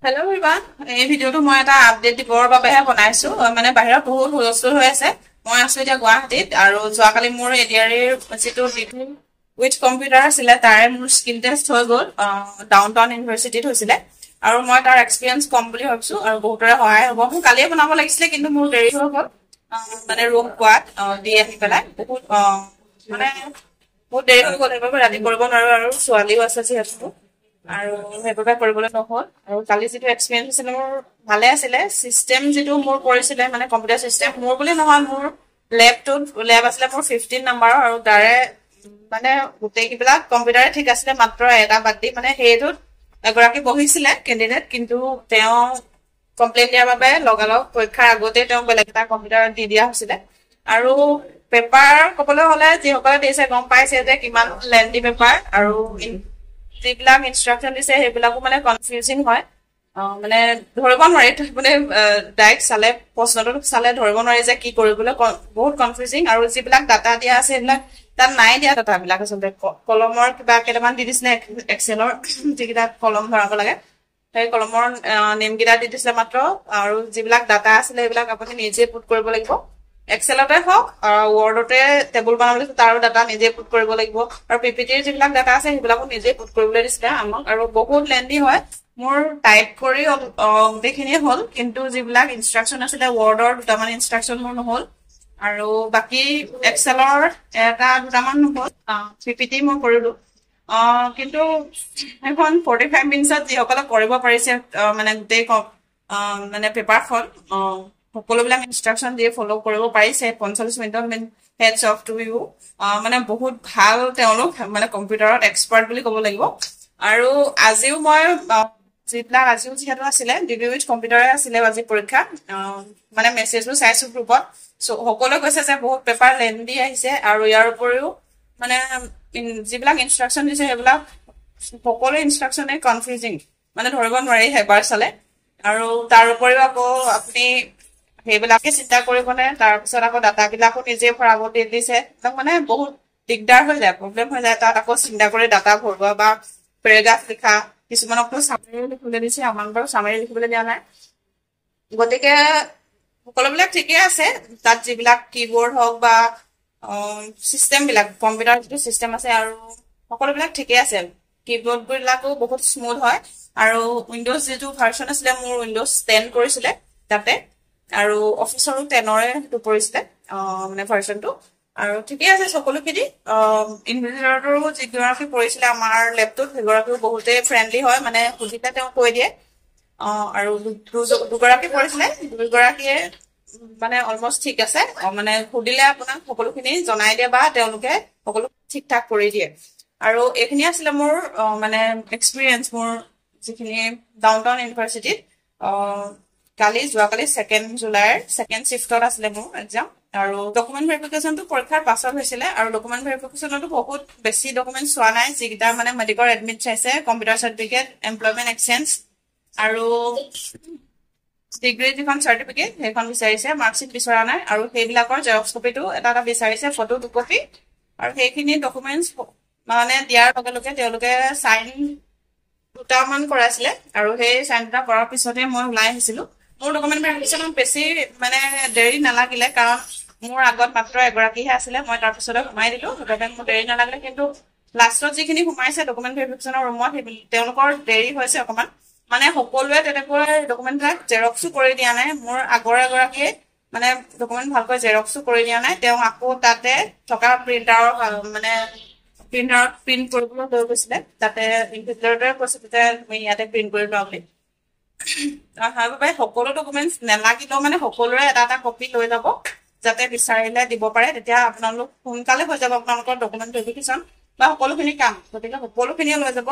hello' everyone এই ভিডিঅ'টো মই এটা আপডেট দিবৰ বাবেহে বনাইছো মানে বাহিৰত বহুত হুলস্থুল হৈ আছে মই আছো এতিয়া গুৱাহাটীত আৰু যোৱাকালি মোৰ এডিআৰইৰ যিটো উইথ কম্পিউটাৰ আছিলে তাৰে মোৰ স্কিল টেষ্ট হৈ গ'ল ডাউন টাউন ইউনিভাৰ্চিটিত হৈছিলে আৰু মই তাৰ এক্সপিৰিয়েঞ্চ কম বুলি ভাবিছো আৰু বহুতৰে সহায় হ'ব মোৰ কালিয়ে বনাব লাগিছিলে কিন্তু মোৰ দেৰি হৈ গ'ল মানে ৰুম পোৱাত দি আহি পেলাই মানে বহুত দেৰি হৈ গ'ল সেইবাবে ৰাতি কৰিব নোৱাৰো আৰু ছোৱালীও আছে যিহেতু আৰু সেইবাবে কৰিবলৈ নহ'ল আৰু কালি যিটো এক্সপিৰিয়েঞ্চ আছিলে মোৰ ভালে আছিলে চিষ্টেম যিটো মোৰ কৰিছিলে মানে কম্পিউটাৰ চিষ্টেম মোৰ বুলি নহয় মোৰ লেব আছিলে মোৰ 15 নম্বৰৰ আৰু তাৰে মানে গোটেইবিলাক কম্পিউটাৰে ঠিক আছিলে মাত্ৰ এটা বাদ দি মানে সেইটোত এগৰাকী বহিছিলে কেণ্ডিডেট কিন্তু তেওঁ কমপ্লেইন দিয়াৰ বাবে লগালগ পৰীক্ষাৰ আগতে তেওঁ বেলেগ এটা কম্পিউটাৰ দি দিয়া হৈছিলে আৰু পেপাৰ ক'বলৈ হ'লে যিসকলে দিছে গম পাইছে যে কিমান লেন্থি পেপাৰ আৰু যিবিলাক ইনষ্ট্ৰাকশ্যন দিছে সেইবিলাকো মানে কনফিউজিং হয় মানে ধৰিব নোৱাৰি মানে ডাইৰেক্ট চালে প্ৰশ্নটো চালে ধৰিব নোৱাৰি যে কি কৰিবলৈ বহুত কনফিউজিং আৰু যিবিলাক ডাটা দিয়া আছে সেইবিলাক তাত নাই দিয়া ডাটাবিলাক আচলতে কলমৰ কিবা কেইটামান দি দিছিলে এক্সেলৰ যিকেইটা কলম ভৰাব লাগে সেই কলমৰ নেমকেইটা দি দিছিলে মাত্ৰ আৰু যিবিলাক ডাটা আছিলে সেইবিলাক আপুনি নিজে পুট কৰিব লাগিব এক্সেলতে হওক ৱৰ্ডতে টেবুল বনাবলৈ তাৰো ডাটা নিজে পুট কৰিব লাগিব আৰু পিপিটিৰ যিবিলাক ডাটা আছে সেইবিলাকো নিজে পুট কৰিবলৈ দিছিলে আমাক আৰু বহুত লেন্থি হয় মোৰ টাইপ কৰি গোটেইখিনিয়ে হ'ল কিন্তু যিবিলাক ইনষ্ট্ৰাকশ্যন আছিলে ৱৰ্ডৰ দুটামান ইনষ্ট্ৰাকশ্যন মোৰ নহ'ল আৰু বাকী এক্সেলৰ এটা দুটামান নহ'ল পিপিটি মই কৰিলো কিন্তু সেইখন 45 মিনিটত যিসকলে কৰিব পাৰিছে মানে গোটেই মানে পেপাৰখন সকলোবিলাক ইনষ্ট্ৰাকশ্যন দিয়ে ফ'ল' কৰিব পাৰিছে 45 মিনিটত হেডছ অফ টু ইউ মানে বহুত ভাল তেওঁলোক মানে কম্পিউটাৰত এক্সপাৰ্ট বুলি ক'ব লাগিব আৰু আজিও মই যিবিলাক আজিও যিহেতু আছিলে ডিগ্ৰী উইথ কম্পিউটাৰে আছিলে আজি পৰীক্ষা মানে মেছেজবোৰ চাইছো গ্ৰুপত সকলোৱে কৈছে যে বহুত পেপাৰ লেন্থি আহিছে আৰু ইয়াৰ উপৰিও মানে যিবিলাক ইনষ্ট্ৰাকশ্যন দিছে সেইবিলাক সকলো ইনষ্ট্ৰাকশ্যনে কনফিউজিং মানে ধৰিব নোৱাৰি এবাৰ চালে আৰু তাৰ উপৰিও আকৌ আপুনি সেইবিলাকে চিন্তা কৰিবনে তাৰপিছত আকৌ ডাটাবিলাকো নিজে ভৰাব দি দিছে তাক মানে বহুত দিগদাৰ হৈ যায় প্ৰব্লেম হৈ যায় তাত আকৌ চিন্তা কৰি ডাটা ভৰোৱা বা পেৰাগ্ৰাফ লিখা কিছুমানকতো চামাৰী লিখিবলৈ দিছে আমাক বাৰু চামাৰী লিখিবলৈ দিয়া নাই গতিকে সকলোবিলাক ঠিকে আছে তাত যিবিলাক কিবৰ্ড হওক বা চিষ্টেমবিলাক কম্পিউটাৰ যিটো চিষ্টেম আছে আৰু সকলোবিলাক ঠিকে আছে কিবৰ্ডবিলাকো বহুত স্মুথ হয় আৰু উইণ্ডোজ যিটো ভাৰ্চন আছিলে মোৰ উইণ্ডোজ 10 কৰিছিলে তাতে আৰু অফিচৰো 10ৰে সেইটো পৰিছিলে মানে ভাৰ্চনটো আৰু ঠিকে আছে সকলোখিনি ইনভিজিলেটৰো যিগৰাকী পৰিছিলে আমাৰ লেবটোত সেইগৰাকীও বহুতেই ফ্ৰেণ্ডলি হয় মানে সুধিলে তেওঁ কৈ দিয়ে আৰু দুগৰাকী পৰিছিলে দুগৰাকীয়ে মানে অলমষ্ট ঠিক আছে মানে সুধিলে আপোনাক সকলোখিনি জনাই দিয়ে বা তেওঁলোকে সকলো ঠিক ঠাক কৰি দিয়ে আৰু এইখিনি আছিলে মোৰ মানে এক্সপিৰিয়েঞ্চ মোৰ যিখিনি ডাউন টাউন ইউনিভাৰ্চিটিত যোৱাকালি 2 জুলাইৰ ছেকেণ্ড শিফটত আছিলে মোৰ এক্সাম আৰু ডকুমেণ্ট ভেৰিফিকেশ্যনটো পৰীক্ষাৰ পাছত হৈছিলে আৰু ডকুমেণ্ট ভেৰিফিকেশ্যনতো বহুত বেছি ডকুমেণ্ট চোৱা নাই যিকেইটা মানে মেডিকেল এডমিট চাইছে কম্পিউটাৰ চাৰ্টিফিকেট এমপ্লয়মেণ্ট এক্সচেঞ্জ আৰু ডিগ্ৰী যিখন চাৰ্টিফিকেট সেইখন বিচাৰিছে মাৰ্কশ্বিট বিচৰা নাই আৰু সেইবিলাকৰ জেৰক্স কপিটো এটা বিচাৰিছে ফটো 2 কপি আৰু সেইখিনি ডকুমেণ্টছ মানে দিয়াৰ লগে লগে তেওঁলোকে চাইন দুটামান কৰাইছিলে আৰু সেই চাইন দুটা কৰাৰ পিছতে মই ওলাই আহিছিলো মোৰ ডকুমেণ্ট ভেৰিফিকেশ্যনত বেছি মানে দেৰি নালাগিলে কাৰণ মোৰ আগত মাত্ৰ এগৰাকীহে আছিলে মই তাৰপিছতে সোমাই দিলো সেইবাবে মোৰ দেৰি নালাগিলে কিন্তু লাষ্টত যিখিনি সোমাইছে ডকুমেণ্ট ভেৰিফিকেশ্যনৰ ৰুমত তেওঁলোকৰ দেৰি হৈছে অকণমান মানে সকলোৱে তেনেকৈ ডকুমেণ্টবিলাক জেৰক্সো কৰি দিয়া নাই মোৰ আগৰ এগৰাকীয়ে মানে ডকুমেণ্ট ভালকৈ জেৰক্সো কৰি দিয়া নাই তেওঁ আকৌ তাতে থকা প্ৰিণ্টাৰৰ মানে প্ৰিণ্টাৰত প্ৰিণ্ট কৰিবলৈ লৈ গৈছিলে তাতে ইনভিজিলেটৰে কৈছে যে তুমি ইয়াতে প্ৰিণ্ট কৰি লোৱা বুলি সেইবাবে সকলো ডকুমেণ্টছ নালাগিলেও মানে সকলোৰে এটা এটা কপি লৈ যাব যাতে বিচাৰিলে দিব পাৰে তেতিয়া আপোনালোক সোনকালে হৈ যাব আপোনালোকৰ ডকুমেণ্ট ভেৰিফিকেশ্যন বা সকলোখিনি কাম গতিকে সকলোখিনিয়ে লৈ যাব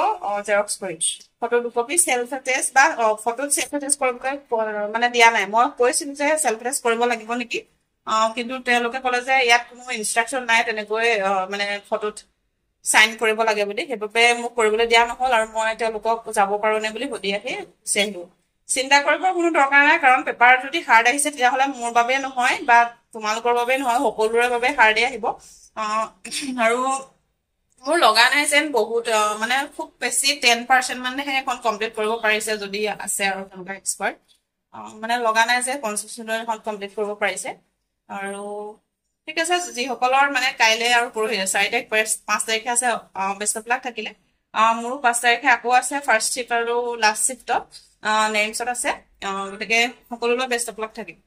জেৰক্স কৰি ফটো 2 কপি চেল্ফ এটেষ্ট বা ফটোত চেল্ফ এটেষ্ট কৰিবলৈ মানে দিয়া নাই মই কৈছিলো যে চেল্ফ এটেষ্ট কৰিব লাগিব নেকি কিন্তু তেওঁলোকে ক'লে যে ইয়াত কোনো ইনষ্ট্ৰাকশ্যন নাই তেনেকৈ মানে ফটোত চাইন কৰিব লাগে বুলি সেইবাবে মোক কৰিবলৈ দিয়া নহ'ল আৰু মই তেওঁলোকক যাব পাৰো নে বুলি সুধি আহি চেহিলো চিন্তা কৰিবৰ কোনো দৰকাৰ নাই কাৰণ পেপাৰ যদি হাৰ্ড আহিছে তেতিয়াহ'লে মোৰ বাবে নহয় বা তোমালোকৰ বাবে নহয় সকলোৰে বাবে হাৰ্ডে আহিব আৰু মোৰ লগা নাই যেন বহুত মানে খুব বেছি 10% মানেহে এখন কমপ্লিট কৰিব পাৰিছে যদি আছে আৰু তেনেকুৱা এক্সপাৰ্ট মানে লগা নাই যে 50% এখন কমপ্লিট কৰিব পাৰিছে আৰু ঠিক আছে যিসকলৰ মানে কাইলৈ আৰু পৰহি 4 তাৰিখ 5 তাৰিখে আছে বেষ্ট অফ লাক থাকিলে মোৰো 5 তাৰিখে আকৌ আছে ফাৰ্ষ্ট শিফ্ট আৰু লাষ্ট শিফ্টত নেক্সট আছে গতিকে সকলোলৈ বেষ্ট অফ লাক থাকিল